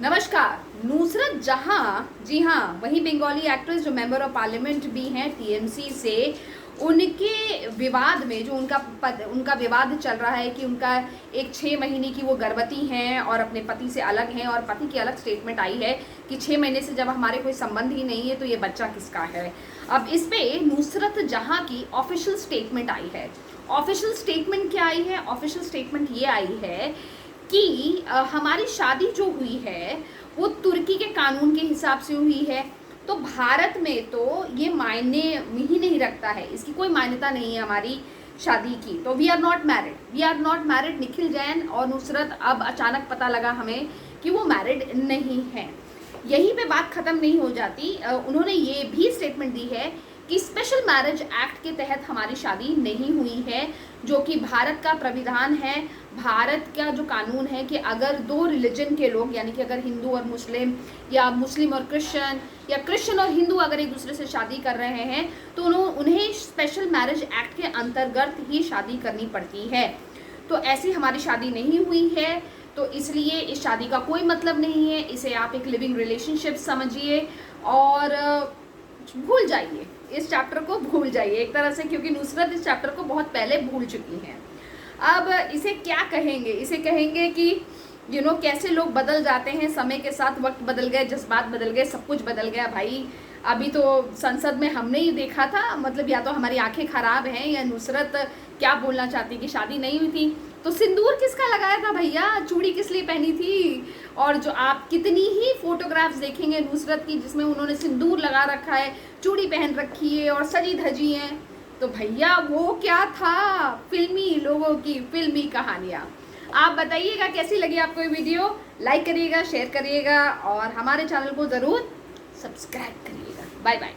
नमस्कार। नुसरत जहां, जी हाँ, वही बंगाली एक्ट्रेस जो मेंबर ऑफ पार्लियामेंट भी हैं टीएमसी से, उनके विवाद में जो उनका विवाद चल रहा है कि उनका एक 6 महीने की वो गर्भवती हैं और अपने पति से अलग हैं, और पति की अलग स्टेटमेंट आई है कि 6 महीने से जब हमारे कोई संबंध ही नहीं है तो ये बच्चा किसका है। अब इस पे नुसरत जहां की ऑफिशियल स्टेटमेंट आई है। ऑफिशियल स्टेटमेंट क्या आई है? ऑफिशियल स्टेटमेंट ये आई है कि हमारी शादी जो हुई है वो तुर्की के कानून के हिसाब से हुई है, तो भारत में तो ये मायने ही नहीं रखता है, इसकी कोई मान्यता नहीं है हमारी शादी की। तो we are not married. Nikhil Jain और नुसरत, अब अचानक पता लगा हमें कि वो मैरिड नहीं है। यहीं पे बात ख़त्म नहीं हो जाती। उन्होंने ये भी स्टेटमेंट दी है कि स्पेशल मैरिज एक्ट के तहत हमारी शादी नहीं हुई है, जो कि भारत का प्राविधान है, भारत का जो कानून है कि अगर दो रिलीजन के लोग, यानी कि अगर हिंदू और मुस्लिम या मुस्लिम और क्रिश्चियन या क्रिश्चियन और हिंदू अगर एक दूसरे से शादी कर रहे हैं तो उन्हें स्पेशल मैरिज एक्ट के अंतर्गत ही शादी करनी पड़ती है। तो ऐसी हमारी शादी नहीं हुई है, तो इसलिए इस शादी का कोई मतलब नहीं है, इसे आप एक लिविंग रिलेशनशिप समझिए और भूल जाइए, इस चैप्टर को भूल जाइए एक तरह से, क्योंकि नुसरत इस चैप्टर को बहुत पहले भूल चुकी हैं। अब इसे क्या कहेंगे? इसे कहेंगे कि कैसे लोग बदल जाते हैं समय के साथ, वक्त बदल गए, जज्बात बदल गए, सब कुछ बदल गया भाई। अभी तो संसद में हमने ही देखा था, मतलब या तो हमारी आंखें खराब हैं या नुसरत क्या बोलना चाहती कि शादी नहीं हुई थी। तो सिंदूर किसका लगाया था भैया? चूड़ी किस लिए पहनी थी? और जो आप कितनी ही फोटोग्राफ्स देखेंगे नुसरत की जिसमें उन्होंने सिंदूर लगा रखा है, चूड़ी पहन रखी है और सजी धजी है, तो भैया वो क्या था? फिल्मी लोगों की फिल्मी कहानियाँ। आप बताइएगा कैसी लगी आपको ये वीडियो। लाइक करिएगा, शेयर करिएगा और हमारे चैनल को ज़रूर सब्सक्राइब करिएगा। Bye bye.